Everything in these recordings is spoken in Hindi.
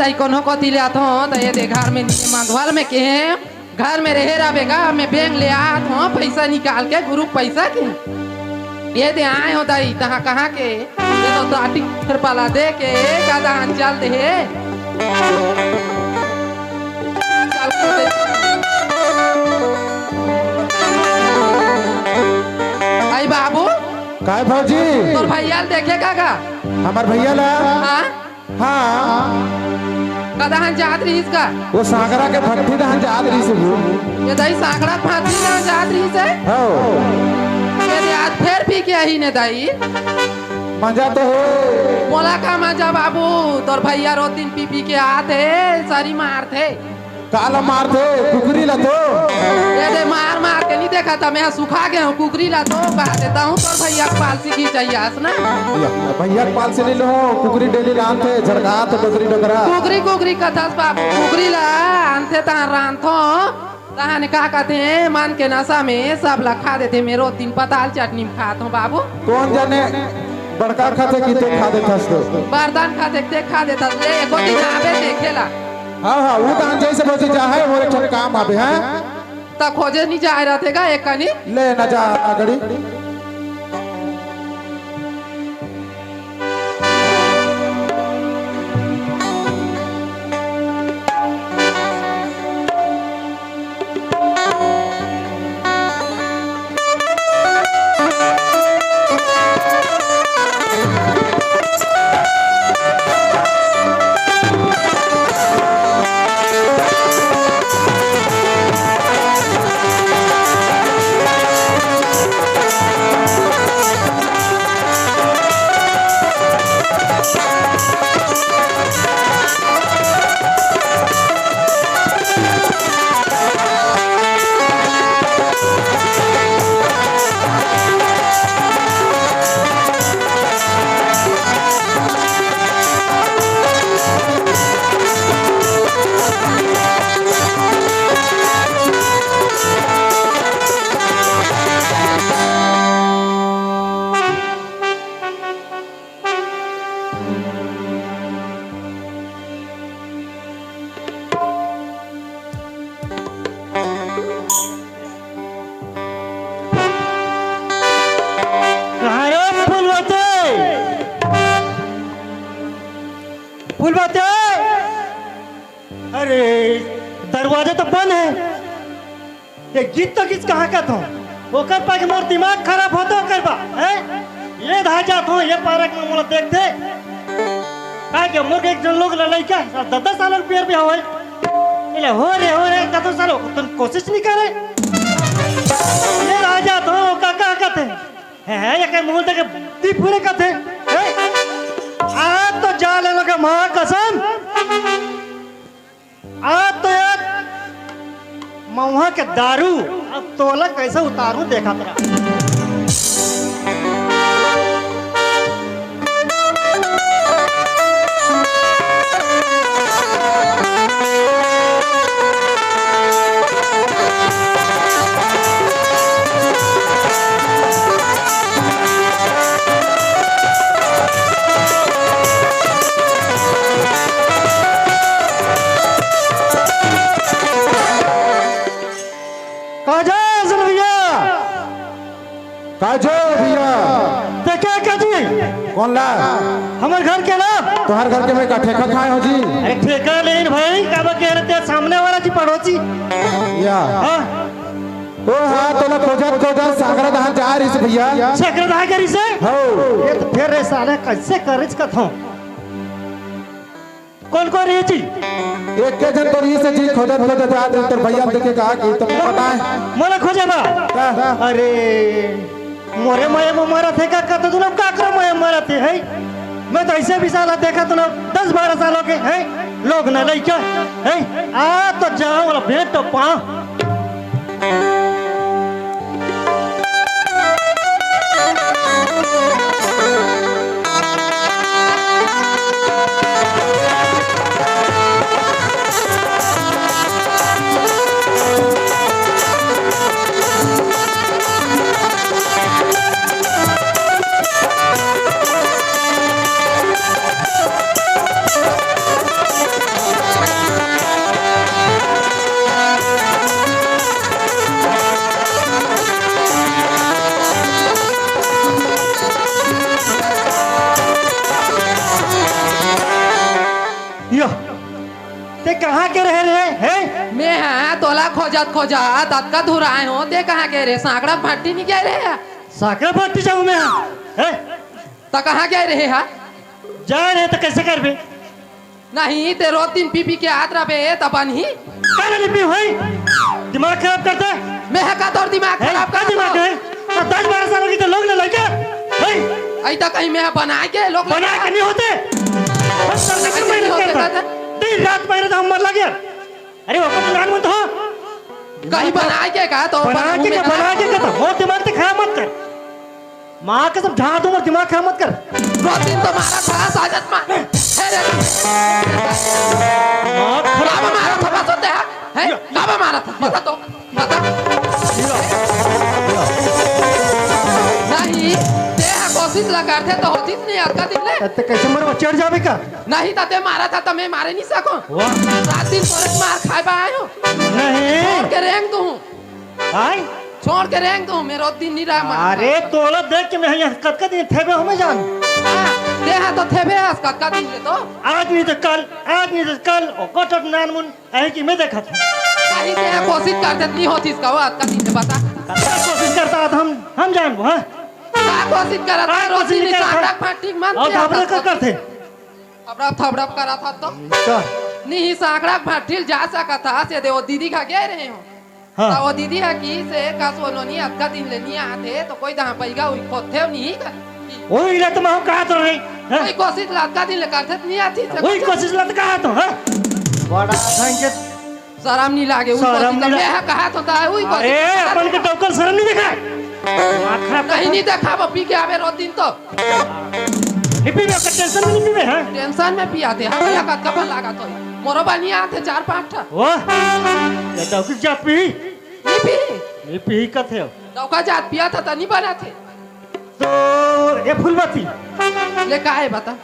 दाई कोनो को तिले आतो त ये दे घर में नीचे मांधवाल में के घर में रहे रावेगा मैं बैंक ले आत हूँ पैसा निकाल के गुरु पैसा के ये दे आए हो दाई तहाँ कहाँ के ये तो दाटी फिर पाला दे के कादा चल दे आई बाबू काय भौजी तोर भैया देखेगा का हमार भैया ला हाँ हाँ कदाहन जात रही इसका वो सागरा के भट्टी दहन जात रही से ये दाई साकड़ा फांसी ना जात रही से हो ये आज फिर पी के आई ने दाई मजा तो है मोला का मजा बाबू तोर भैया रो दिन पी के आते सारी मारते काला मारते कुकरी ला तो ये दे मार के नहीं देखा था मैं सुखा गया हूँ कुकरी ला तो कहा देता हूँ तोर भैया पालसी की चाहिए ना भैया पाल से नहीं लो कुकरी डेली लानते झड़का तो बकरी डकरा कुकरी कथास बाबू कुकरी ला आनते तहाँ रांधो तहाँ ने कहा कहते हैं मान के नशा में सब ला खा देते मेरो तीन पताल चटनी में खाता हूँ बाबू कौन जाने बड़का खाते की ते खा देता तो बर्दान खाते खा देता ले एको दिन आवे देखेला हाँ हाँ वो तो जैसे बोझे चाहे वो एक काम आवे हैं तब खोजे नहीं जा रहा थे का एक कनी ले न जा गड़ी अरे दरवाजा तो बंद है ये गीत तो किस कहाँ का था ओकर पा के मोर दिमाग खराब होता ओकर बा हैं ये धा जात हो ये पारक में मोला देखते का के मोर एक जन लोग लड़का 10 साल पेर भी होय इले हो रे कतो सालो तुम कोशिश नहीं करे ये राजा तो का कहते हैं ये के मुंह तक दी पूरे कहते आ तो जा ले लोगे मां कसम आ तो यार मऊहा के दारू अब तोला कैसे उतारू देखा तेरा काजो भैया देखा क्या जी कौन ला हमारे घर के ना तुम्हार घर के में का ठेका खाए हो जी अरे ठेका लेन भाई का कह रहे थे सामने वाला जी पड़ोसी या हाँ ओ हाँ तो ना खोजा सागरा दहन जा रही से भैया सागरा दहन करी से हो ये तो फिर रे साले कैसे करिस का था कौन रही जी एक के जन तो से जी खोजा जा तो भैया देखे कहा कि तुम पता है मोला खोजे बा अरे मोरे मये में मरा थे का तो तुम का करो मये मरा थे है मैं तो ऐसे भी साला देखा तुम 10-12 सालों के हैं लोग न लइका है आ तो जाओ वाला भेंट तो पा कहाँ के रहे है मैं है तोला खोजत खोजत अतका दूर आए हो ते कहाँ के रे सांकड़ा भट्टी नहीं गए रहे साकरा भट्टी जाऊँ मैं है तो कहाँ गए रहे हा जा रहे तो कैसे कर बे नहीं ते रोज दिन पी के आत रहे तबन ही क्या लिपि हुई दिमाग खराब करता मैं है का तोर दिमाग है खराब का कर दिमाग है 10-12 साल की तो लोग न लगे ऐ तो कहीं मैं बना के लोग बना के नहीं होते बस करने की मेहनत करता दिन रात मेहनत हम मर लगे अरे वो तो नान मत हो कहीं बना के का तो बना के क्या वो दिमाग तो खराब मत कर माँ का सब ढा दूंगा दिमाग खराब मत कर रोज दिन तो मारा था साजत मां माँ खराब काबा मारा था बस होते है काबा मारा था बता तो बता नहीं ते कोशिश लगा थे तो होती नहीं अटका दिले ते कैसे मर चढ़ जावे का नहीं तो ते मारा था तो मैं मारे नहीं सको वाह रात दिन तोरे मार खाए बा आयो नहीं छोड़ के रेंग दूं हाय छोड़ के रेंग दूं मैं रोज दिन नहीं रहा मार अरे तोला देख के मैं यहाँ कद दिन थे हमें जान ते है तो थे बे आज का दिन ले तो आज नहीं तो कल और कटक नान मुन है कि मैं देखा था नहीं ते कोशिश करते नहीं होती इसका वो आज का दिन ले बता कोशिश करता था हम जान वो क्या कोशिश करा था रोज कोशिश दिन नहीं करता। सांडक फाटिक मान और घबरा कर करते अब थबड़प करा था तो नहीं सांकड़ा फाटिल जा सका था से दे वो दीदी का कह रहे हो हाँ। तो वो दीदी है कि से का सोनो नहीं अक्का दिन ले नहीं आते तो कोई दहा पैगा हुई खोथे नहीं का वो इले तो मैं कहा तो नहीं कोई कोशिश लाका दिन ले करते नहीं आती वही कोशिश लत कहा तो है बड़ा थैंक शर्म नहीं लागे उस शर्म कोशिश नहीं मैं है कहा तो था हुई अरे अपन के टोकल शर्म नहीं देखा दिमाग खराब नहीं नहीं देखा वो पी के आवे रोज दिन तो हिप्पी में टेंशन में नहीं है टेंशन में पी आते हैं या कब कब लगा तो मोरो बनी आते 4-5 ठा वाह ये डॉक्टर जा पी नहीं पी कथे हो दौका जात पिया था तो नहीं बना थे तो ये फूलबाती ले का है बता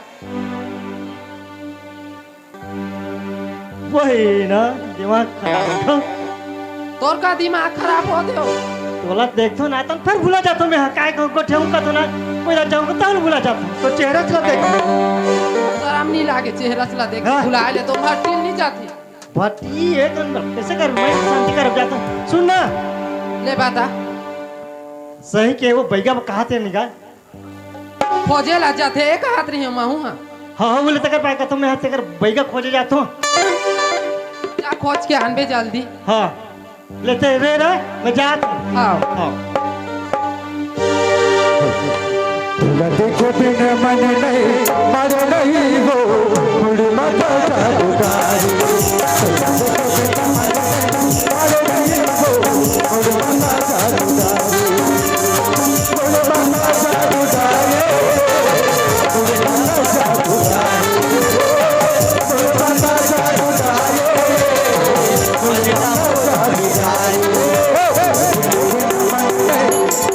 वही ना दिमाग खराब हो तोर का दिमाग खराब हो दे तोला देखो ना तन फिर भूला जाता मैं काय को ठेऊ का तो ना कोई ना जाऊंगा तो भूला जाता तो चेहरा चला देख शर्म नहीं लागे चेहरा चला देख हाँ। भुला ले तो हटिल नहीं जाती भट्टी है तो कैसे कर मैं शांति कर जाता सुन ना ले बता सही के वो बैगा कहा थे निकाल खोजे ला जाते एक हाथ रही महू हां हाँ बोले तक पाएगा तो मैं हाथ से कर बैगा खोजे जाता हूँ जा खोज के आनबे जल्दी हाँ लेते रे रे मैं जाता हूँ आओ हाँ देखे बिन मन नहीं मर नहीं हो मुड़ मत जागुदारी देखे बिन मन नहीं मर नहीं हो मुड़ मत जागुदारी मुड़ मत जागुदारी मुड़ मत जागुदारी मुड़ मत जागुदारी मुड़ मत जागुदारी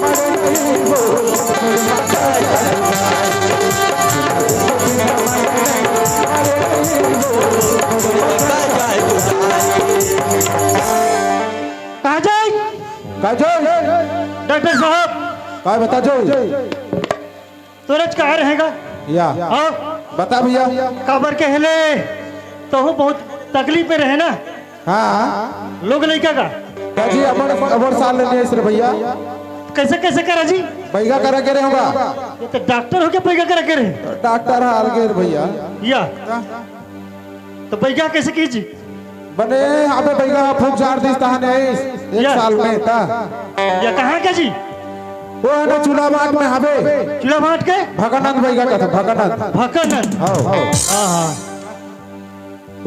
मर नहीं हो मुड़ मत डॉक्टर साहब काय बता जो तुरंत कहाँ रहेगा या हाँ बता भैया काबर के हेले तो हूँ बहुत तकलीफ में रहे ना हाँ लोग लड़का का जी अबर साल लेने सिर्फ भैया कैसे कैसे करा जी बैगा करा के रहे होगा ये तो डॉक्टर हो के पैगा करा करे डॉक्टर हाल के भैया या तो पैगा कैसे कीजी बने अबे बैगा फूक जार दिस तहने एक या। साल में ता या कहाँ का जी वो है ना चुनावाट में हबे चूल्हा भाट के भगनंद बैगा का था भगनंद भकनन हां हां हाँ हाँ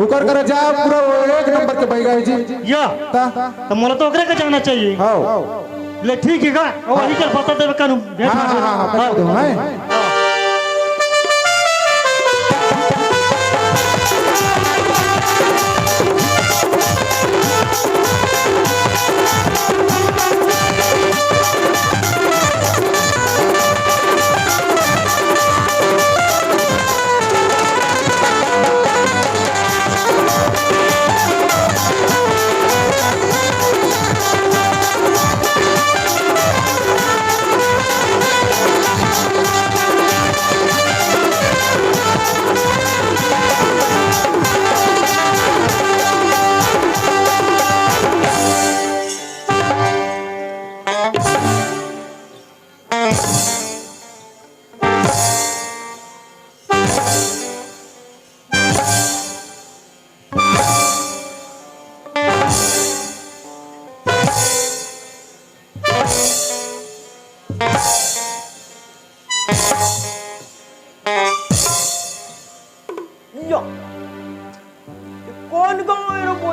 उकर करे जा पूरा एक नंबर के बैगा है जी या ता तो मोला तो ओकरे का जाना चाहिए हां ले ठीक है का और वही कर बता देवे कानू भेंट हां हां हां बता दो हैं हाँ।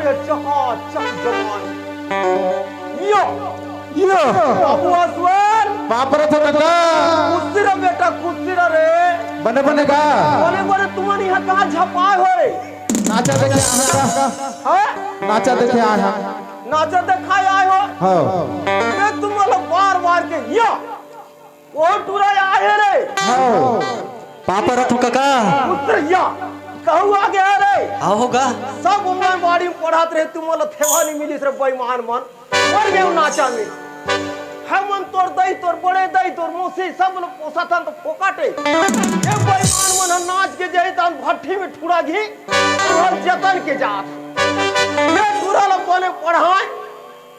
ये चकाचक जवान यो यो बाबू असवर बाप रे तो काका कुछ रे बेटा कुछ रे बने बने का बोले बोले तुम्हारी यहाँ कहाँ झपाए होए नाचा देखे हैं नाचा देखे आया नाचा दिखाई आए हो हाँ ये तुम लोग बार बार के यो वो टूरा आए रे हाँ पापा रथो काका उत्तर या कहू आ गया रे हाँ होगा सब अंगनबाड़ी में पढ़ाते रहे तुम लोग थेवा नहीं मिली सर बेईमान मन मर गए नाचा में हम मन तोर दई तोर बड़े दई तोर मौसी सब लोग पोसा था तो फोकाटे ये बेईमान मन नाच के जाए तो भट्टी में ठुरा घी और जतन के जात ये ठुरा लोग बने पढ़ाए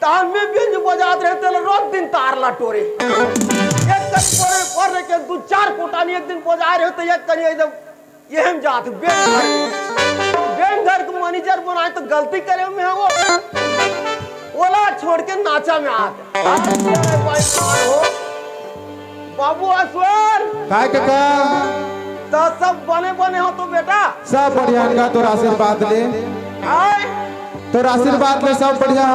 तान में बिंज बजात रहे तेल रोज दिन तार ला टोरे एक करी टोरे पढ़ने के दो चार कोटानी एक दिन बजा रहे तो एक करी एकदम ये हम जात बैंक घर को मैनेजर बनाए तो गलती करे में वो ओला छोड़ के नाचा में आते हो बाबू असवर काय काका तो सब बने बने हो तो बेटा सब बढ़िया का तोर आशीर्वाद ले आए तोर आशीर्वाद ले सब बढ़िया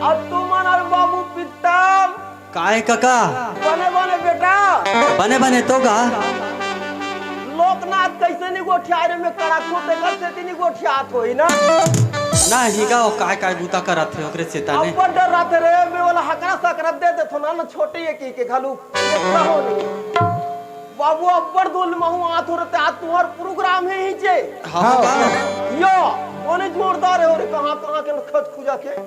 अब तुम्हारा बाबू पिता काय काका बने बने बेटा बने बने तो गा लोकनाथ कैसे नहीं गोठियारे में कड़ा खोते करते नहीं गोठियात होई ना ना हिगा ओ काय काय बूता करत थे ओकरे चेताने अब डर रहते रे मैं वाला हकरा सकरा दे दे थो ना छोटे ये की घालू हो नहीं बाबू अब्बर दोल महू आत हो रहते आज तुम्हार प्रोग्राम है ही जे हाँ होगा यो ओने जोरदार है और कहां के खत खुजा के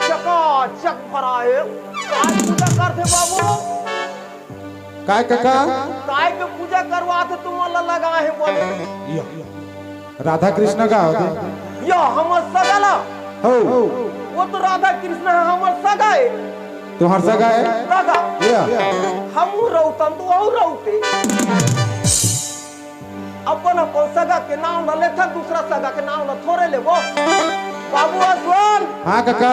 चका चक भरा है आज पूजा करते बाबू काय काका काय के पूजा करवाते तुम अल्लाह लगा है बोले राधा कृष्ण का होते यो हमर सगाला हो वो तो राधा कृष्ण है हमर सगा है तुम्हार सगा है सगा या हम रहतन तो और रहते अपन अपन सगा के नाम न लेथा दूसरा सगा के नाम न थोड़े लेबो बाबू असवर हाँ काका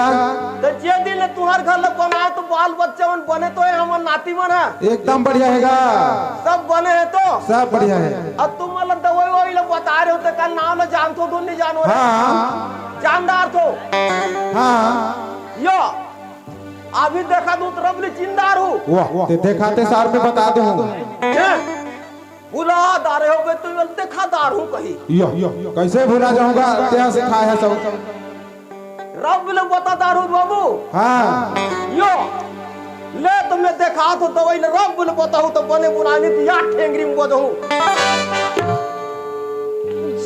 तो जे दिन तुहार घर ल बनाए तो बाल बच्चा मन बने तो है हमर नाती मन है एकदम बढ़िया हैगा सब बने है तो सब बढ़िया है अब तुम मतलब दवाई वही लोग बता रहे हो तो कल नाम न जान तो नहीं जानो रे हाँ जानदार तो हाँ यो अभी देखा दूं तो रबली चिंदार हूँ वाह ते देखाते सार में बता दूं भुला दारे हो गए तो देखा दार हूँ कहीं यो कैसे भूला जाऊंगा तेरा सिखाया है सब रब लोग बता दार हूँ बाबू हाँ यो ले तो मैं देखा तो दवाई ले रब लोग बताऊँ तो बने बुनानी तो यार ठेंगरी में बदहूँ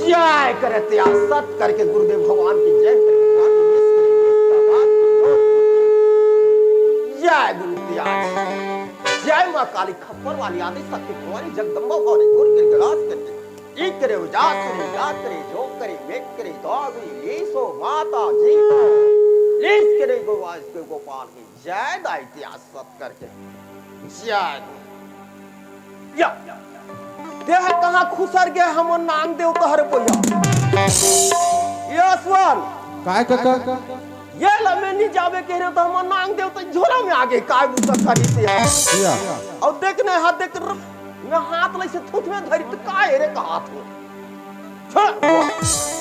जय करे त्याग सत करके गुरुदेव भगवान की जय जय गुरु त्याग जय मां काली खप्पर वाली आदि शक्ति कुंवारी जगदम्बा भवानी दूर के गलास करके एक करे उजात करे याद करे जो करे मेक करे दागी लीसो माता जी लीस करे गोवास के गोपाल की जय दाई त्याग सत करके जय या देह कहां खुसर गए हम नाम देव तो हर कोया यशवन काय काका ये लमे नहीं जावे कह रहे तो हम नांग देव तो झोला में आगे काय बुता करी से या और देखने हाथ देख मैं हाथ ले से थूथ में धरी तो काय रे का हाथ में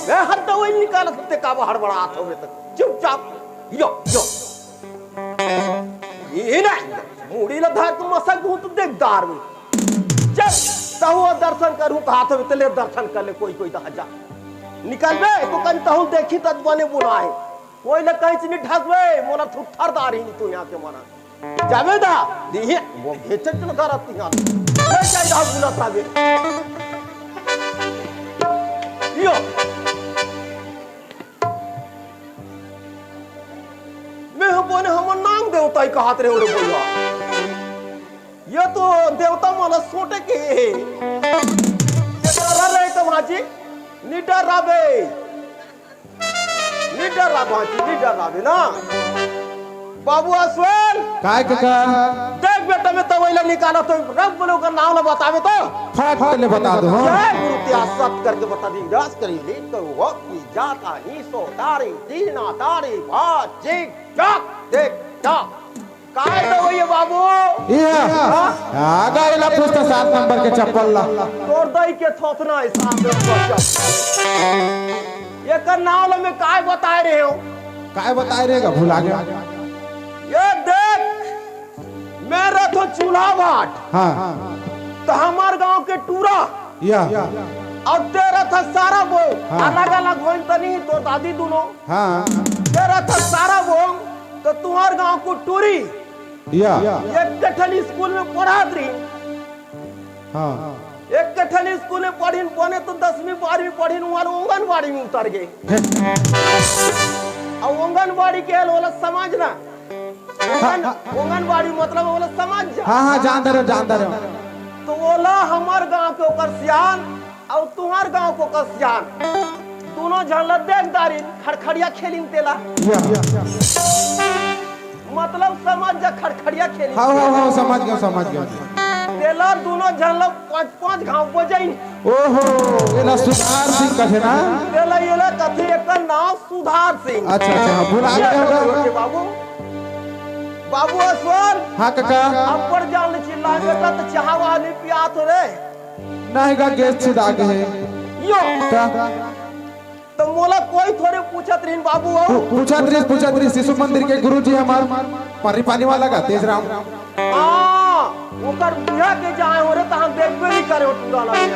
मैं हाथ दवाई निकाल सकते का बाहर बड़ा हाथ हो तक चुपचाप यो ये ना मुड़ी ला धार को मसक दूं तो देख दार में चल तहु दर्शन करूं का हाथ में तले दर्शन कर ले कोई कोई जा निकल बे को कन तहु देखी तत बने बुलाए कोई न कहीं नहीं ढसवे मोला थुथर दार ही तू यहां के मना जावेदा दिहे वो भेचन चल करत यहां ले जाई दा बुला साबे यो मैं बोने हम नाम देवता ही कहत रे ओरे बोलवा ये तो देवता माला सोटे के ये रे तो भाजी निडर राबे निडर राबे ना बाबू असवर काय काका देख बेटा मैं तवैला निकाला तो रब लोग का नाम ना बतावे तो फट ले बता दो जय गुरु त्याग सत करके बता दी दास करी लीड करो वो की जाता ही सो तारी दीना तारी बात जी जाक देख जा काय तो ये बाबू ये आगा इला पुस्ता 7 नंबर के चप्पल ला तोड़ दई के थोथना हिसाब से बच्चा एक नाव में काय बताए रहे हो? काय बताए रहेगा भुला गया। ये देख, मैं रथो चूल्हा भाट, हाँ तो हमार गांव के टूरा या और तेरा था सारा वो हाँ। अलग अलग हो तो नहीं तो दादी दोनों हाँ तेरा था सारा वो तो तुम्हार गांव को टूरी या एक कठली स्कूल में पढ़ा रही, हाँ एक कठली स्कूल में पढ़ी पढ़े तो 10वीं 12वीं पढ़ी आंगनबाड़ी में उतर गए। और आंगनबाड़ी के बोला समझ ना, आंगनबाड़ी मतलब बोला समझ जा। हाँ हाँ जानते रहो। तो बोला हमार गांव के ओकर सियान और तुम्हार गांव को ओकर सियान दोनों झल देख दारी खड़खड़िया खेलिन तेला, मतलब समझ जा खड़खड़िया खेलिन हाँ समझ गया। तेला दोनों झल 5-5 घाव बजाइन। ओहो ये ना सुधार सिंह कथे ना। तेला ये कथी एक नाम सुधार सिंह। अच्छा भुला गया बाबू बाबू असवर हाँ काका अपर जान चिल्ला बेटा तो चाहवा नहीं पियात रे नहीं का गैस छिदा के है यो का तो मोला कोई थोड़े पूछत रहीन बाबू हो पूछा त्रिस शिशु मंदिर के गुरुजी हमार पानी पानी वाला का तेज राम। हां ओकर बियाह के जाए हो रे त हम देखबे नहीं करे हो टूरा लगे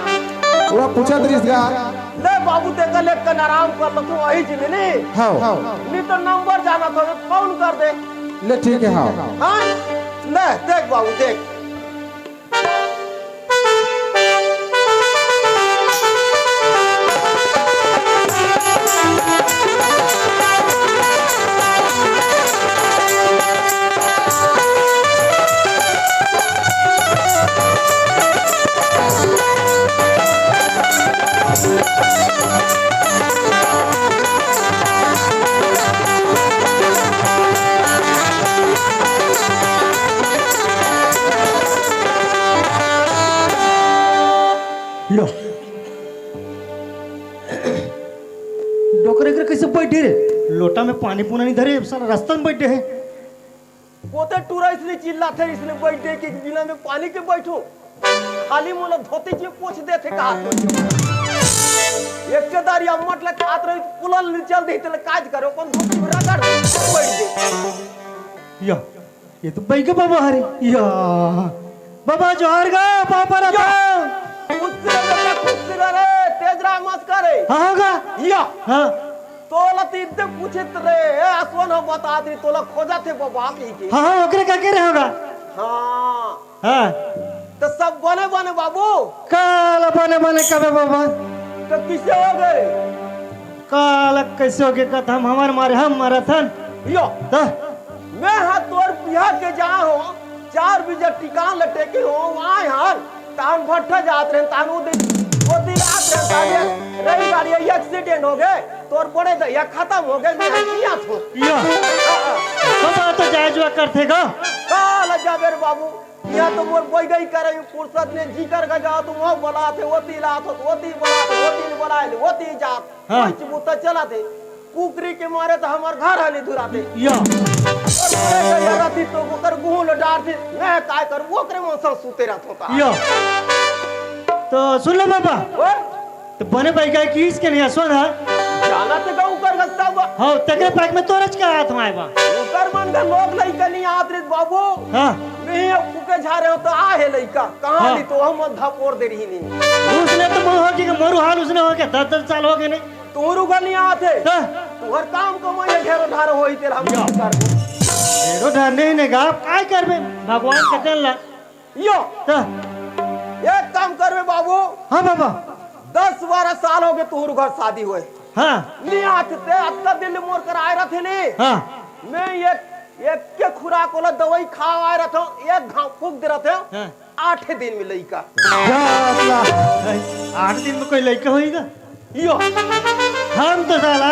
वो पूछा त्रिस का ले बाबू ते कल एक आराम कर लो तू वही जिले ने हाँ नहीं तो नंबर जाना तो फोन कर दे ले ठीक है हाँ हां ले देख बाबू देख लो डोकरे कर कैसे बैठे रे? लोटा में पानी पूना नहीं धरे सारा रास्ता में बैठे हैं। पोते टूरा इसलिए चिल्लाते इसलिए बैठे कि बिना में पानी के बैठो खाली मोला धोती जी पोछ देते का एक के दारी अम्मट ले खात रही पुलल नहीं चल दी तले काज करो अपन धोती में रगड़ बैठ दे या ये तो बैग बाबा हरे या बाबा जोहार गा पापा रहा खुद रे तेजरा मत करे हाँ गा या हाँ तोला तीते पूछत रे आसवन हो बता दी तोला खोजा थे बाबा की हाँ ओकरे का के रहेगा हां हाँ तो सब बने बने बाबू काला बने कबे बाबा तो किसे हो गए काला कैसे हो गए कथा हमार मारे हम माराथन यो तो मैं हाथ तोर बिहार के जा हो 4 बजे टिकान लटे के हो वहां यार तान भट्ठा जात रहे तान वो दिन रात रहे ताने रही गाड़ी एक्सीडेंट हो गए तोर बड़े दैया खत्म हो गए मैं किया थो या बाबा तो जायजवा करते गा काल जाबे रे बाबू या तो मोर बोई गई करे फुर्सत ने जी कर के जाओ तुम वो बोला थे ओती लात ओती बोला थे ओती बोलाए ओती जात हाँ। कुछ मुता चला थे कुकरी के मारे तो हमार घर हाली दुराते या और राती तो ओकर गुहल डार थे मैं काय कर वो करे मौसम सुते रहत होता या तो सुन लो बाबा ओ तो बने भाई का की इसके नहीं सुन हां जाना ते गऊ कर गस्ता बा हां तकरे पैक में तोरच का हाथ में आएबा ओकर मन का लोग लइका नहीं आत रे बाबू हां मैं फुके झारे हो तो आ है लइका कहां हाँ। ली तो हम धपोर दे रही नहीं उसने तो मोह की मोरू हाल उसने हो गया 10 साल हो गए नहीं तोरू घर नहीं आते हाँ। तुहर काम को मैं घेरो ढारो होई तेरा हम कर ढेरो ढाने ने गा काय करबे भगवान के देन ला यो तो एक काम करबे बाबू हां बाबा 10-12 साल हो गए तोहर घर शादी हुए हां नहीं आते थे अत्ता दिल्ली मोर कर आए रहे ने हां मैं एक के खुराक वाला दवाई खा आए रहा था एक घाव फूक दे रहे थे हां 8 दिन में लइका 8 दिन में कोई लड़का होएगा यो हम तो साला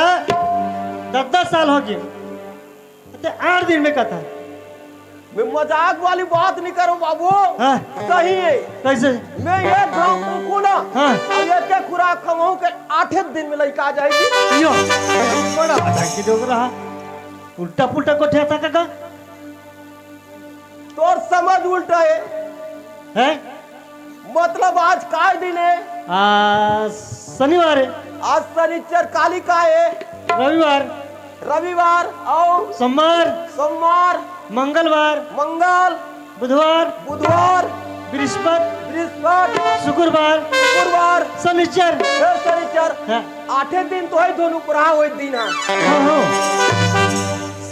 10 साल हो गए तो 8 दिन में कथा मैं मजाक वाली बात नहीं करूं बाबू हाँ। सही है कैसे मैं एक घाव फूकू ना हाँ। और एक के खुराक खवाऊं के 8 दिन में लइका आ जाएगी यो बड़ा बड़ा की डोग रहा उल्टा पुल्टा को ठेता काका तोर समझ उल्टा है हैं मतलब आज काय दिन है शनिवार है आज शनिचर काली का है, रविवार, रविवार और सोमवार, सोमवार, मंगलवार, मंगल, बुधवार, बुधवार, बृहस्पति, बृहस्पति, शुक्रवार, शुक्रवार, शनिचर। फिर शनिचर। हाँ। 8 दिन तो है, दोनों पुरा हुए दिन है। हाँ,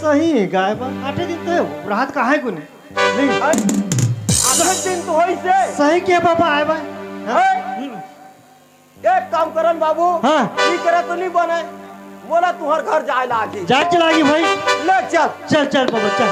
सही है गाय बा, 8 दिन तो है, रात का है कोने नहीं। 8 दिन तो है से। सही क्या पापा आए बा। एक काम करन बाबू, हाँ। की करे तो नहीं बने, बोला तुहर घर जाए लागी। जा चलागी भाई, ले चल। चल चल पापा चल।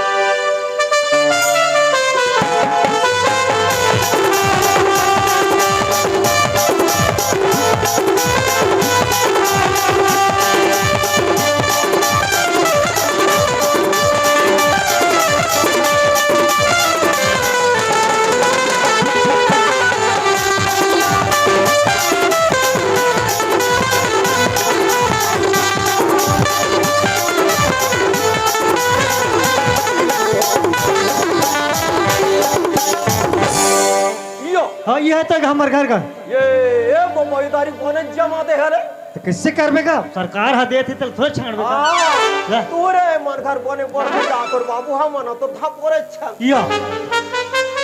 हाँ ये है तक हमारे घर का। ये बम्बईदारी कोने जमा दे है रे। तो किससे करबेगा, सरकार हा देती तो थोड़ा छाड़बेगा। हाँ, तोरे मन घर बने बने जा तोर बाबू हम न तो था पोरे छल। या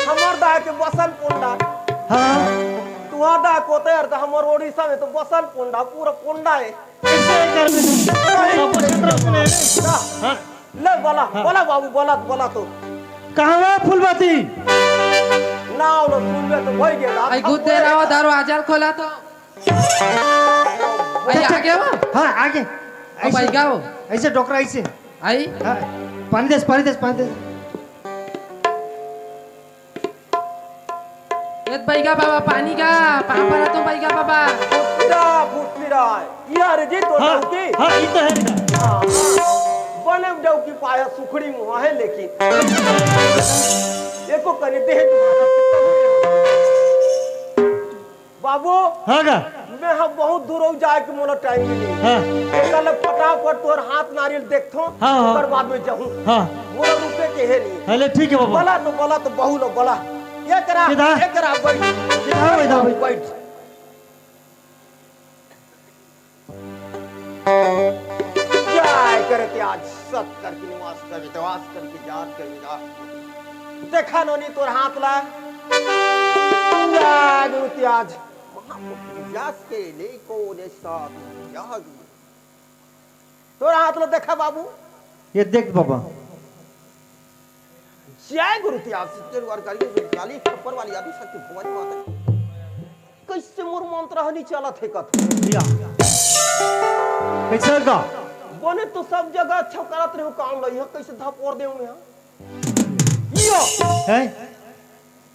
हमर दा के बसल पोंडा। हाँ तुहार दा कोते यार तो हमर ओडिशा में तो बसल पोंडा पूरा पोंडा है। किससे करबेगा, सब क्षेत्र में ले। हाँ ले बोला बोला बाबू बोला तो कहाँ है फूलबाती। ना लो सुन ले तो भई गेला। आई गुद्दे रहो, दरवाजा खोला तो आई आगे वो। हाँ आगे अब आई गाओ ऐसे डॉक्टर ऐसे आई। हाँ, पानी दे पानी दे पानी दे। ये बैगा बाबा पानी का पापा रहा तुम बैगा बाबा। फुटलीरा यार जी तो हाँ डौकी। हाँ ये तो है। हाँ, बने डौकी पाया सुखड़ी मुहा है लेकिन एको कने दे बाबू। हाँ का मैं हम बहुत दूर जाए के मोला टाइम मिली। हाँ कल फटाफट तोर हाथ नारियल देखथो, हाँ, हाँ। ओकर बाद में जाऊं। हाँ मोला रुके के है नहीं। हेले ठीक है बाबा। बोला तो बहु लो बोला। ये करा बैठ। हाँ इधर बैठ। बैठ। क्या करे ते आज सत करके निवास करे ते वास करके जात करे जा। देखा नोनी तोर हाथ ला। या गुरु ते आज जास के ले को ने साथ या तोर हाथ ला देखा बाबू। ये देख बाबा। जय गुरु ते आज सिद्धर वार करी गाली ऊपर वाली आदि शक्ति भगवान माता। कैसे मोर मंत्र हनी चलत है कथ। या कैसे का बने तो सब जगह अच्छा करत रहो काम लई है, कैसे धपोर देऊ में यो है।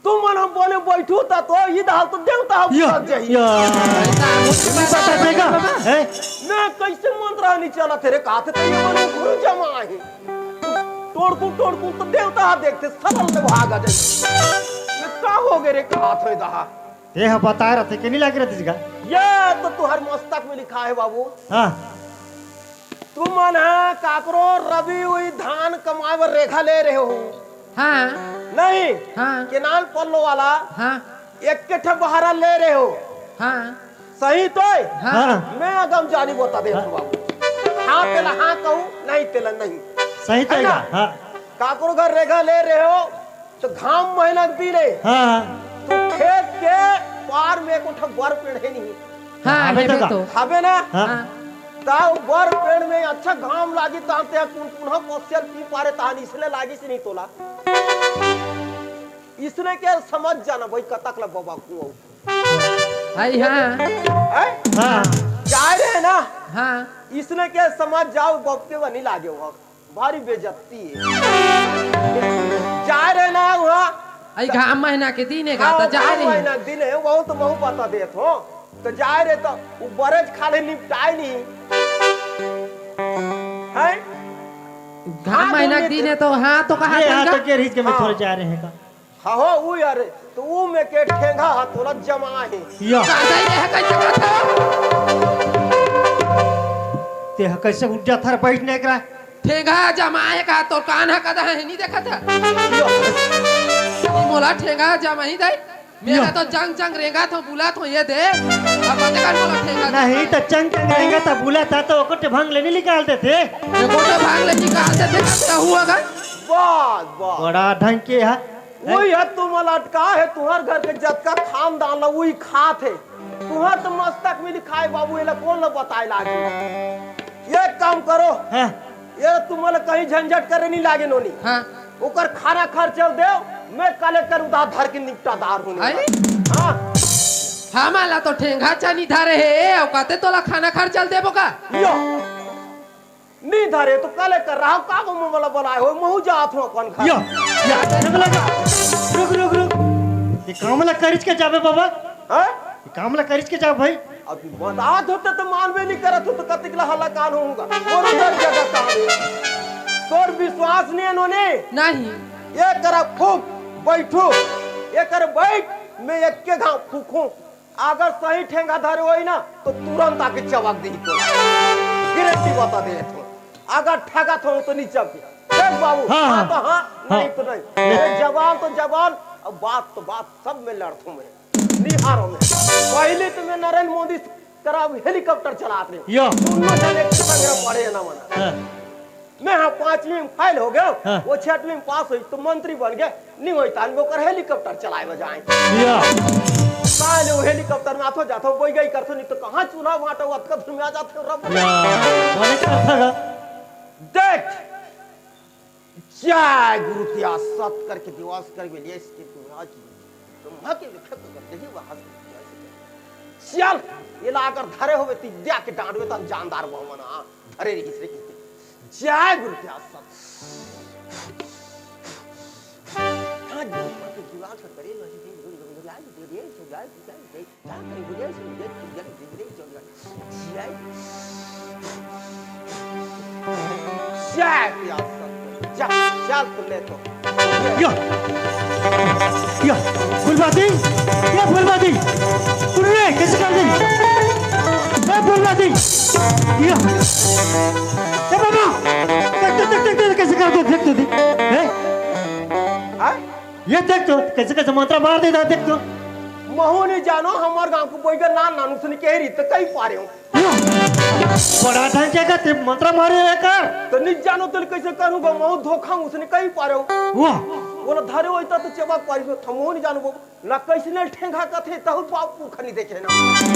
तुम मन हम बोले बैठू ता तो ई दाल तो देवता हम लग जाई। या पता देगा है ना कैसे मंत्र हनी चलत है रे काथे तो ये मन गुरु जमा है। तोड़ को तो देवता देखते सरल से भागा जाई। मैं का हो गए रे काथ है दहा। ये हाँ बता रहे थे कि नहीं लग रहा था ये तो तुहर मस्तक में लिखा है बाबू। हाँ तुम मन है काकरो रवि हुई धान कमाए रेखा ले रहे हो। हाँ नहीं हाँ केनाल पल्लो वाला हाँ एक के ठे बहारा ले रहे हो। हाँ सही तो है? हाँ मैं अगम जानी बता दे बाबू। हाँ तेला हाँ कहूँ, नहीं तेला नहीं। सही तो है ना? हाँ काकरो घर रेखा ले रहे हो तो घाम मेहनत भी ले हाँ तो खेत के पार में को ठे बर पेड़ है नहीं। हाँ अबे हेबे तो तो हबे ना हाँ ताऊ बर पेड़ में अच्छा घाम लागी ताते पुनः पश्चिम पी पारे तान इसलिए लागी से नहीं तोला। इसने क्या समझ जाना भाई कतक लग बाबा को आई। हाँ हाँ जा रहे ना हाँ इसने क्या समझ जाओ बपके वो नहीं लागे वहाँ भारी बेइज्जती है। जा रहे ना वहाँ आई घाम महीना के दिन है का तो जा रही महीना दिन है वो तो बहुत बता देत हो तो जा रहे तो वो बरज खाले निपटाए नहीं है। घाम महीना के दिन है तो हाँ तो कहा ये यहाँ तक के रीच के में हाँ। थोड़े जा रहे हैं का हाँ हो वो यार तो वो में के ठेंगा हाथोला जमा है। या कैसे ते कैसे उठ जा थार बैठने का ठेगा जमाए का तो कान्हा कदा है नहीं देखा था। मोला ठेगा जमा ही दे मेरा तो जंग जंग रेंगा तो बुला तो ये दे अब कते कर मोला ठेंगा नहीं तो चंग चंगाएंगे तो बुला था तो ओको भांग लेने निकालते थे। ये कोटे भाग ले निकालते थे क्या हुआ गन बस बस बड़ा ढंग के है। वही है तुम्हारा अटका है तुम्हार घर के जतका खानदान वही खात है तुम्हार तो मस्तक में लिखाए बाबू ये कौन न बताए लागे ये काम करो हाँ। ये तुम्हारे कहीं झंझट करे नहीं लागे नोनी हां ओकर खाना खर्च दे मैं कलेक्टर उधार धर के निपटादार हूं आई हां हमाला तो ठेंगा चानी धारे है और कहते तोला खाना खर्चल देबो का यो नहीं धरे तो कलेक्टर रहा कागो में वाला बनाए हो महू जात हो कौन खा यो या जंगला का रुक रुक रुक ये कामला करिच के जाबे बाबा हैं ये कामला करिच के जाओ भाई। अभी बतात होते तो मानवे नहीं करत हो तो कतिकला हल्ला कान होऊंगा और उधर जगह काम तोर विश्वास नहीं इन्होंने नहीं ये करा फूक बैठो ये कर बैठ मैं एक के घाव फूकूं अगर सही ठेंगा धरे होई ना तो तुरंत आके चबक दी तो गारंटी बता दे तो अगर ठगा थो तो नीचे के देख बाबू हाँ, हां तो हां नहीं हाँ। तो नहीं ये जवान तो जवान अब बात तो बात सब में लड़थू मैं निहारों में पहले तो मैं नरेंद्र मोदी तरह हेलीकॉप्टर चलाते रहे यो दोनों जने एक संग पड़े ना मना हाँ। मैं हाँ 5वीं में फेल हो गया हाँ। वो 6वीं में पास हुई तो मंत्री बन गए नहीं होई तान वो कर हेलीकॉप्टर चलाए बजाएं यो काले वो हेलीकॉप्टर में आथो जाथो कोई गई करथो नहीं तो कहां चूल्हा वाटा वत कद में आ जाते रब या बोले क्या था देख जय गुरु त्या सत करके दिवस करके लिए इसके तुम्हारा की तुम हके लिखत कर देखिए वहां चल ये लाकर धरे होवे ती दिया के डांडवे तन जानदार बहुमना धरे रही से की जय गुरु त्या सत आज के दिवस कर करे ना जी गुरु आज दे दे तो जाए जाए जा करे बुझे से दे जय जय त्या सत जा चल तुम ले तो यो यो फुलबाती ये फुलबाती सुन रे कैसे कर दी ए फुलबाती यो ए बाबा देख कैसे कर दो देख तो दी हैं हां ये देख तो कैसे मंत्र मार देता देख तो महू नहीं जानो हमार गांव को बोइगा नान नानू सुन के री तो कई पारे हो यो बड़ा ढंग के ते मंत्र मारे कर तो नहीं जानो तो कैसे करूंगा महू धोखा उसने कई पारे हो वाह बोला धरे होता तो चबक पारी तो थमो नहीं जानो ना कैसे ने ठेंगा कथे तहु बापू खनी देखे ना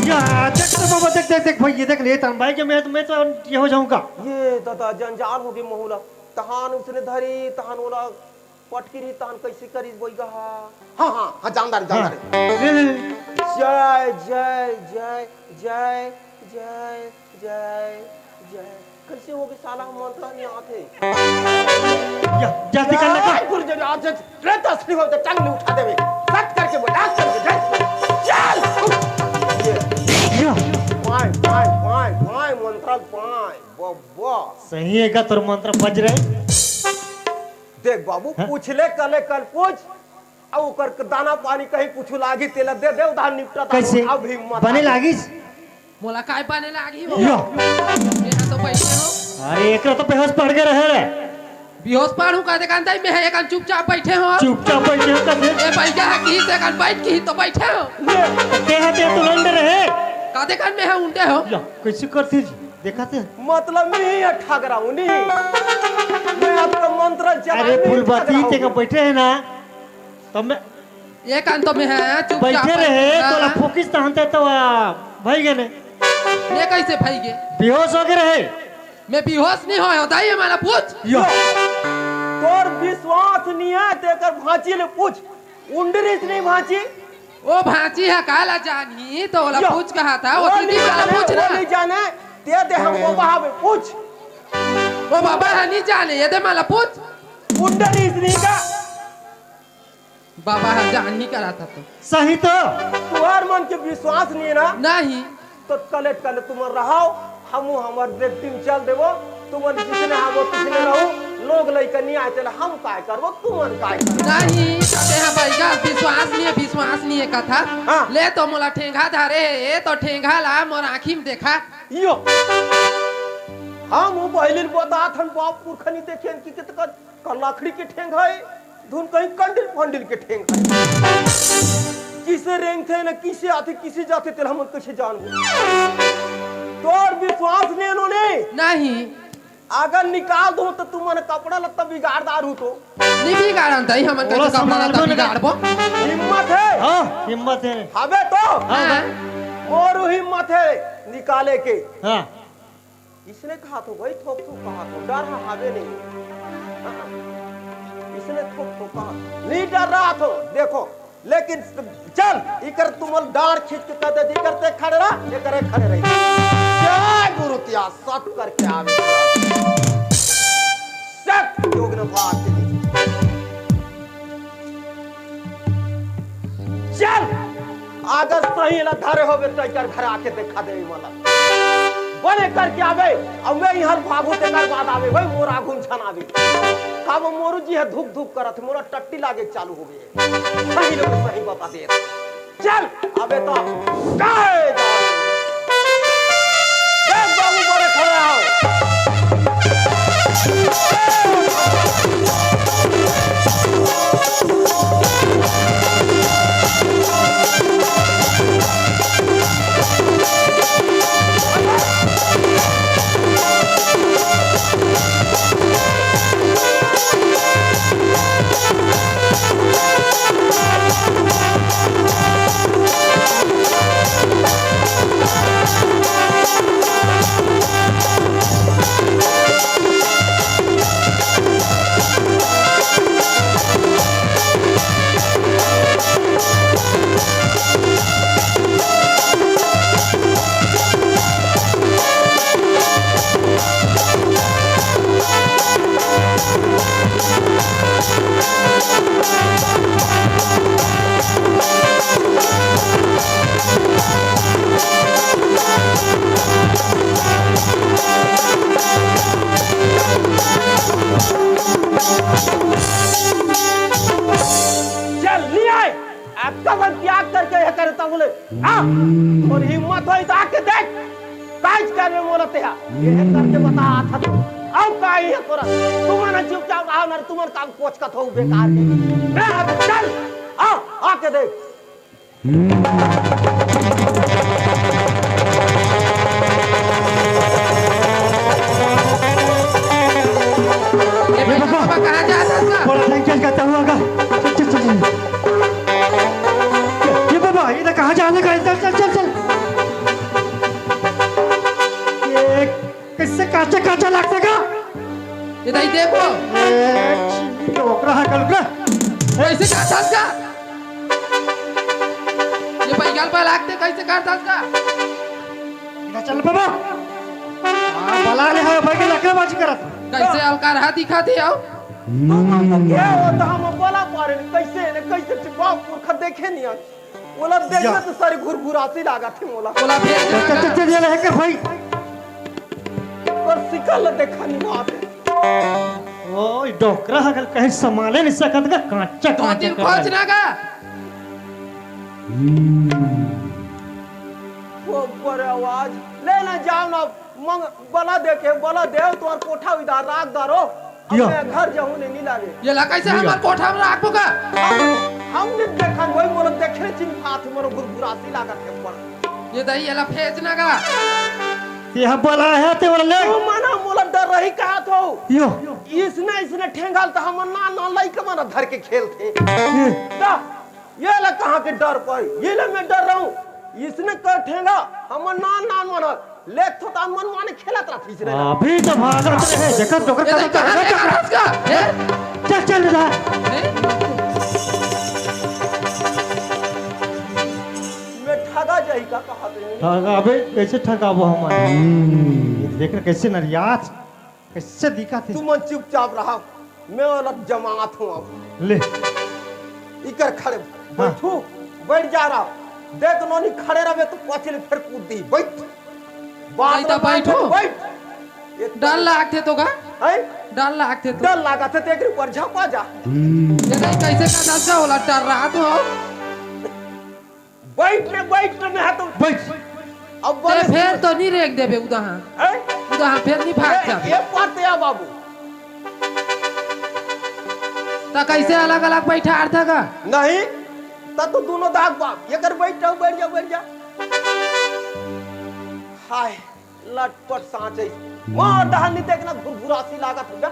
या देख तो बाबा देख देख देख भाई ये देख ले तन भाई के मैं तो ये हो जाऊंगा ये दादा जंजाल हो गई महूला तहान उसने धरी तहान बोला पटकिरी तहान कैसे करी बोइगा हां हां हां जानदार जानदार जय जय जय जय जय जय जय कैसे हो गए साला मंत्र नहीं आते या जाती कर लगा गुरु जी आज रे तस्लीम हो तो टांग उठा देवे सट करके बोला चल या पाए पाए पाए पाए मंत्र पाए बब्बा सही है का तोर मंत्र बज रहे देख बाबू पूछ ले कल पूछ अब ओकर दाना पानी कहीं कुछ लागी तेल दे दे उधार निपटा कैसे अभी मत बने लागिस मोला काय पाने लागी हो यो यहाँ तो बैठे हो अरे एकरा तो बेहोश पड़ के रहे रे बिहोश पाड़ू का दुकान ताई में है एक चुपचाप बैठे हो चुपचाप बैठे हो कर ए बैठा है की से कान बैठ की तो बैठे हो ते हाथे तो लंड रहे का दुकान में है उंडे हो या कैसे करते जी दिखाते मतलब नहीं ठग रहा हूं नहीं मैं आपका मंत्र जब अरे फूलबाती ते का बैठे है ना तो मैं ये कान तो में है चुपचाप बैठे रहे तो ला फोकस तहनते तो भाई गए ने ये कैसे भाई गे बेहोश हो गए रहे मैं बेहोश नहीं हो दाई हमारा पूछ यो तोर विश्वास नहीं है तेकर भांची ले पूछ उंडरीस नहीं भांची ओ भांची है काला जानी तो वाला पूछ कहा था वो दीदी वाला पूछ वो ना नहीं जाने दे दे हमको बहावे पूछ वो बाबा है नहीं जाने ये दे माला पूछ उंडरीस नहीं का बाबा है जान ही करा था तो सही तो तुहार मन के विश्वास नहीं है ना नहीं तो कल तुम रहो हम हमार टीम चल देवो तुम जिसने हम तुझने रहो लोग लइका नहीं आते हम काय करबो तुमन काय करबो नहीं कहते हैं भाई का विश्वास नहीं है कथा हाँ। ले तो मोला ठेंगा धारे तो ठेंगा ला मोर आँखी में देखा यो हम पहले बतात हम बाप पुरखनी देखेन कि लकड़ी के ठेंग है धुन कहीं कंडिल फंडिल के ठेंग है किसे रेंग थे ना किसे आते किसे जाते तेरा हम कैसे जानबो तोर विश्वास ने उन्होंने नहीं अगर निकाल दो तो तुम मन कपड़ा लत्ता बिगाड़ दारू तो नहीं बिगाड़न तई हमन ओला कैसे कपड़ा संभाल बिगाड़बो हिम्मत है हाँ हिम्मत है हबे तो हाँ। मोरू हिम्मत है निकाले के हाँ इसने कहा तो भाई ठोक ठोक कहा तो डर हबे नहीं हाँ। इसने ठोक ठोक कहा नहीं डर रहा तो देखो लेकिन चल इकर तुम डांड खींच के कह दे करते खड़े रहा ये करे खड़े रही जय गुरु त्या सत करके आवे सत योग ने बात चल अगर सही ला धरे होवे तो इकर घर आके दिखा दे मला बने करके आवे अब मैं यहाँ भागू ते कर बाद आवे भाई मोरा घूम छन आवे का वो मोरू जी है धूप धूप करत मोरा टट्टी लागे चालू हो गए सही लोग सही बता दे चल अबे तो काहे देख बाबू बड़े खड़े आओ चल नहीं आए आपका मन त्याग करके यह करता बोले आ और हिम्मत हो तो आके देख काज कर में बोलते हैं ये करके बता था तू अब का ये तोरा तुम ना चुपचाप आओ ना तुम काम पोछ का थो बेकार के मैं चल आ आके देख ये बाबा कहाँ जाता है बड़ा टेंशन करता हुआ का चल चल चल ये बाबा इधर कहाँ जाने का चल चल चल चल ये किससे काचा काचा लगता का इधर देखो लोग रहा कल का कैसे काटता का ये पैगल पर लागते कैसे काटता का इधर चल बाबा हाँ बला ले है भाई के लकड़बाजी करत कैसे अलकार दिखाते हो क्या होता हम बोला पारे कैसे ने कैसे बाप पुरखा देखे नहीं आज बोला देखना तो सारी घुरघुराती लागा थी मोला बोला फिर चल चल चल ये है के भाई पर सिकल देखा नहीं बात ओ डोकरा अगर कहीं संभाले नहीं सकत का कांचा दो कांचा दिन खोजना का वो पर आवाज लेना जाओ ना मंग बला देखे बला देव तोर कोठा उधार राख दारो या। मैं घर जाऊं नहीं लागे ये ला कैसे हमार कोठा में राखबो का हमने देखा वही मोला देखे चिंता थी मोर घुरघुराती लागत है पर ये दही ये ला फेंचना का ये बला है ते वाले तू माना मोला डर रही कहा तो यो इसने ठेंगाल तो हम ना लाइक माना धर के खेलते दा ये ला कहां के डर पर ये ले मैं डर रहा हूं इसने कर ठेंगा हम ना माना लेख तो तान मन माने खेलत रहा फिस रे अभी तो भागत रहे जकर डोकर ये का दही कहाँ है का चल चल रहा मैं ठगा जाई का कहा तो ठगा अबे कैसे ठगाबो हमारे देख कैसे नरियात कैसे दिखा थे तू मन चुपचाप रहा मैं वाला जमात हूं अब ले इकर खड़े बैठू बैठ जा रहा देख नोनी खड़े रहे तो पछले फिर कूद दी बैठ नहीं तो बैठो। बैठ डर लागते तो का है डर लागते तो डर लगा थे तेरे ऊपर झपा जा ये दही कैसे का दसा होला डर रहा तो बैठ रे मैं है तो बैठ अब ते बोले फिर तो नहीं रेख देबे उदाहरण हैं? उदाहरण फिर नहीं भाग जा ये पाते आ बाबू तो कैसे अलग अलग बैठा अर्थ का नहीं तब तो दोनों दाग बाप ये कर बैठ जा हाय लटपट सांचे मार डहाल नहीं देखना घुरघुरासी लागत होगा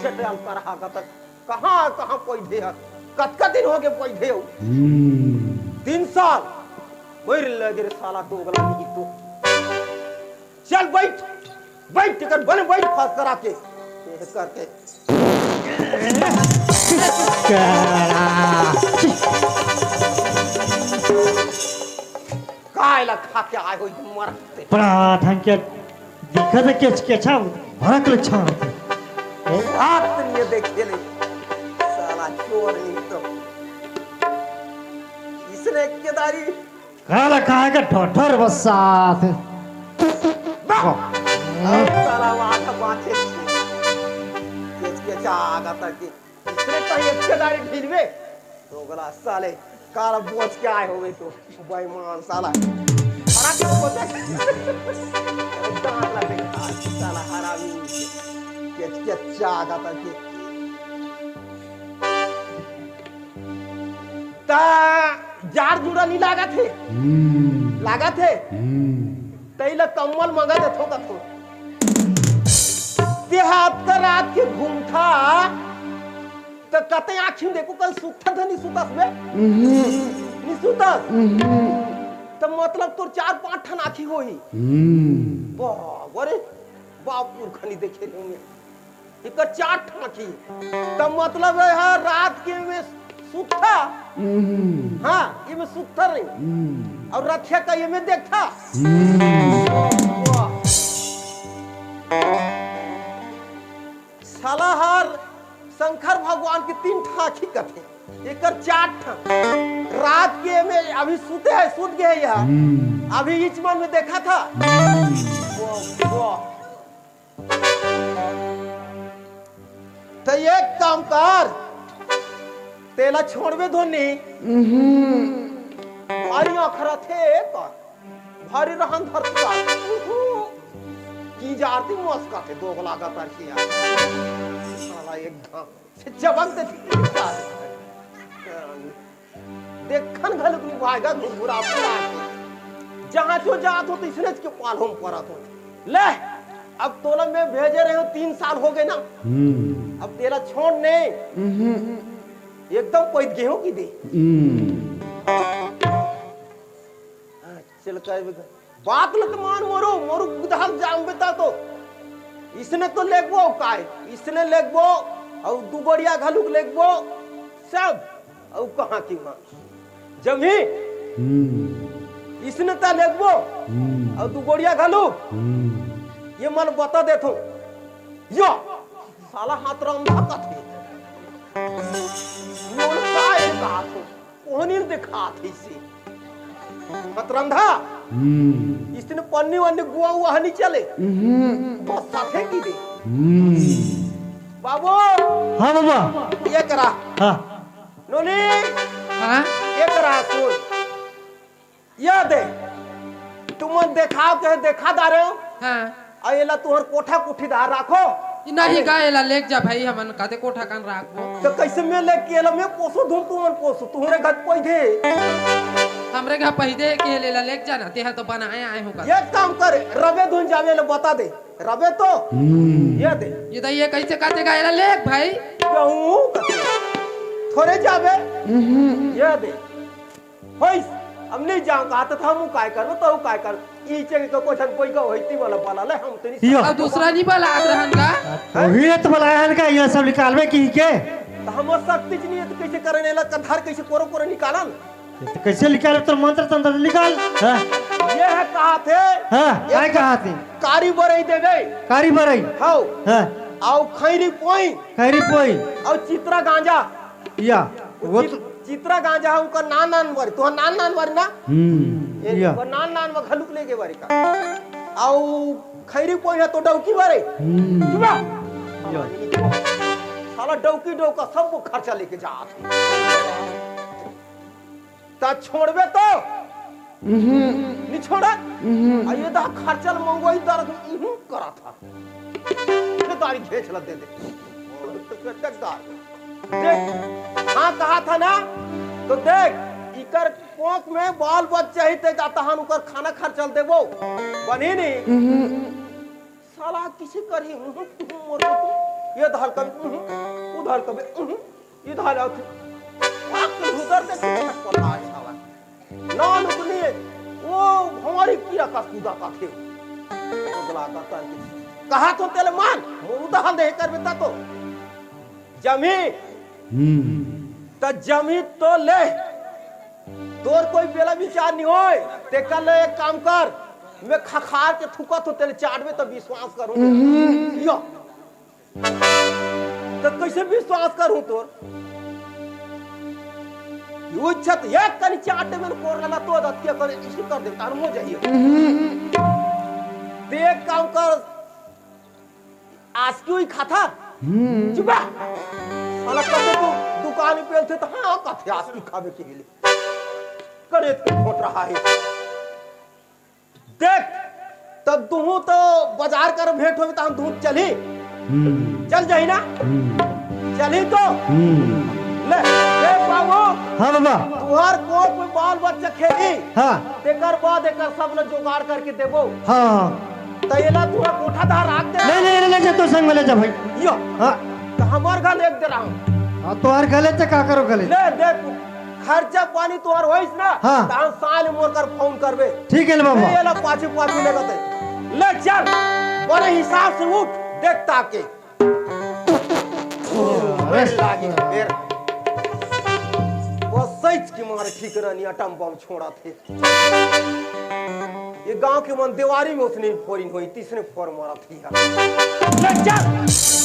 चटल पर हागा तक कहां पौधे है कतका दिन हो गए पौधे हो 3 साल मर लगे रे साला दोगला की तो चल बैठ कर बन बैठ फास करा के ये करके कायला खा के आए हो मरते बड़ा ढंग के दिखत के छा भड़क ले छा रात नहीं देखे ले साला चोर नहीं तो इसने केदारी काला कहा का ठोठर बसात साला वाला बाते के चागा तक इसने कहीं केदारी ढीलवे दोगला साले काला बोझ के आए होवे तो बेईमान साला हरा के बोझ दांत लगे साला हरामी के चागा तक ता जार जुड़ा नहीं लागा थे तैला कम्मल मंगा दे थोका थो देहात का रात के घूमथा तो कते आँखी देखो कल सुता था नहीं सुता नहीं सुता तो मतलब तोर 4-5 ठन आँखी होई बाबरे बापुर खनी देखे होंगे एक 4 ठन आँखी तो मतलब है हाँ रात के में सुता हाँ ये में सुता नहीं और रथिया का ये में देखता साला हार शंकर भगवान की 3 ठाकी कथे एक 4 ठन रात के में अभी सुत गए यहाँ अभी इच मन में देखा था तो एक काम कर तेला छोड़वे धोनी भारी अखरा थे भारी रहन धरती की जाती मस्का थे दोगला का तरसी साला एकदम जबक दे देखन घलुक भागा घुरा पूरा जहां जो जात हो तो इसने के पाल हम परत हो ले अब तोला में भेजे रहे हो 3 साल हो गए ना अब तेरा छोड़ ने एकदम पैद गेहूं की दे चल कर बात लग मान मोरू गुदाल जाम बेटा तो इसने तो लेगबो काय इसने लेगबो और दुबड़िया घलुक लेगबो सब और कहां की मां जमी इसने ता लेगबो और दुबड़िया घलुक ये मन बता देथो यो साला हाथ रंधा कथे मोर काय बात कोनी दिखा थी से हाथ रंधा इसने पन्नी वन्नी गुआ हुआ नहीं चले बस साथे की दे बाबू हाँ बाबा ये करा हाँ नोनी हाँ ये करा सुन ये दे तुम देखाओ के देखा दारे हाँ आयला तुहर कोठा कुठीदार राखो नहीं गायला लेक जा भाई हमन काते कोठा कान राखबो तो कैसे मैं लेके एला मैं पोसो धूम तुमन पोसो तुहरे घर पौधे हमरे घर पहिदे के लेला लेक जाना ते तो बनाए आए होगा ये काम कर रबे धुन जावे ले बता दे रबे तो ये दे ये तो ये कैसे काते गायला लेक भाई कहूं थोड़े जावे ये दे होइस हम नहीं जाऊं कहता था हम काय करबो तो काय कर ईचे के कोठन कोई का होइती वाला पाला ले हम तनी और दूसरा नहीं बला रहन का ये तो बुलाया है का ये सब निकालवे की के तो हम शक्ति नहीं है तो कैसे करने ला कधार कैसे कोरो निकालन तो कैसे निकाले तो मंत्र तंत्र निकाल हाँ ये है कहा थे हाँ काय कहा थे कारी बरई देवे कारी बरई हां हाँ आओ खैरी पोई खैरी पोई और चित्रा गांजा या वो तो चित्रा गांजा है उनका नान वर तो नान वर ना या वो नान में घलुक लेके बारी का आओ खैरी पोई है तो डौकी बारे चुप साला डौकी डौका सब खर्चा लेके जा ता छोड़बे तो नहीं छोड़ा ये दा खर्चल मंगवाई दर करा था ये तारी घेच ल दे दे देख हाँ कहा था ना। तो देख इकर पोंक में बाल बच चाहिए ते जाता हन उकर खाना खर्चल देबो बनी नहीं साला किसी करही मोर ये धर कभी उधर कभी इधर आओ उधर से पता है साला ना नुकनी वो हमारी कीड़ा का कूदा का थे बगला का कहा तो तेरे मान उदाहरण दे कर बेटा तो जमी तो जमी तो ले तोर कोई बेला विचार नहीं होए ते कल एक काम कर मैं खखार के थूका तो तेरे चाट में तो विश्वास करूं यो तो कैसे विश्वास करूं तोर यो छत एक कनी चाट में कोरला तो दत्या करे इसी कर दे तार हो जाइए देख काम कर आज क्यों ही खाता चुपा साला कब तो दुकान पे थे तो हाँ कथे आज की खावे के लिए करे तो फोट रहा है देख तब तू तो बाजार कर भेंट हो तो दूध चली चल जाई ना चली तो ले बाबू हाँ बाबा तुहार कोट में बाल बच्चा खेली हाँ तेकर बाद एकर सब लोग जुगाड़ करके देबो हाँ तैला तुहा कोठा धार राख दे ले ले जा तो संग में ले जा भाई यो हाँ तो हमार घर एक दे रहा हूं हाँ तो हर गले से का करो गले ले देख खर्चा पानी तोहर होइस ना हाँ। तान साल मोर कर फोन करबे ठीक है बाबा ये ला पाछे पाछे लेगा ते ले चल बड़े हिसाब से उठ देख ताके अरे लागे फिर वो सच की मारे ठीक रहनी अटम बम छोड़ा थे ये गांव के मन दीवारी में उसने फोरिंग हुई तीसरे फोर मारा थी ले चल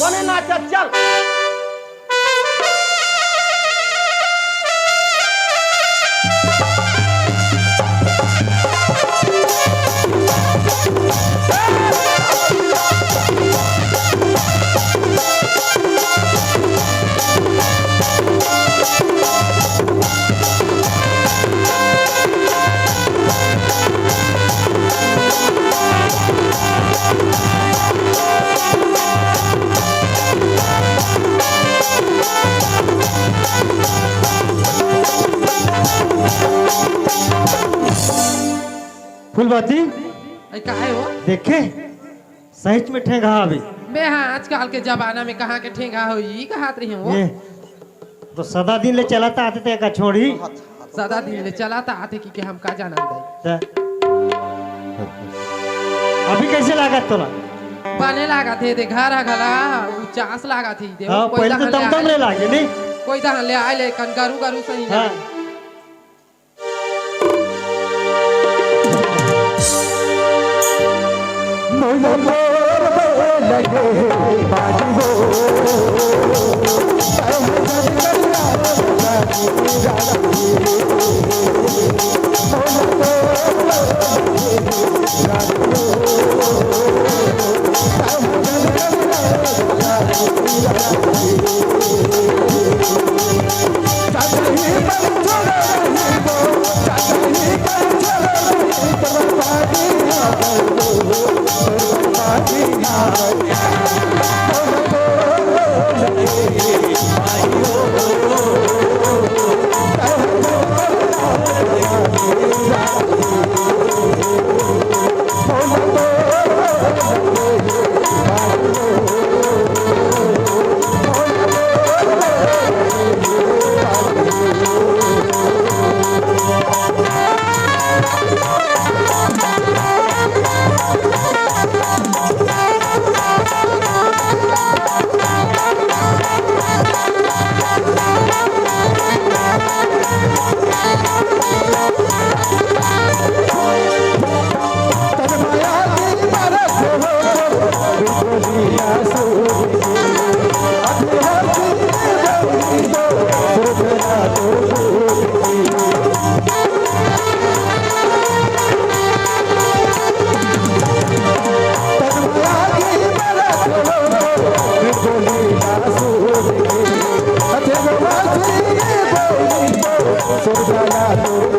बने ना चल फूलबाती ऐ काहे हो देखे सच में ठेंगा अभी मैं हाँ आजकल के जमाना में कहाँ के ठेंगा हो ई कहात रही हूँ ये तो सदा दिन ले चलाता आते थे का छोड़ी सदा दिन ले चलाता आते कि हम का जाना दे अभी कैसे लागत तोला बने लागा थे दे घर गला उचास लागा थी दे हाँ पहले तो दम ले लागे नहीं कोई दहन ले आए ले कन गरू सही हाँ लगे बाजी हो सुरगाला तो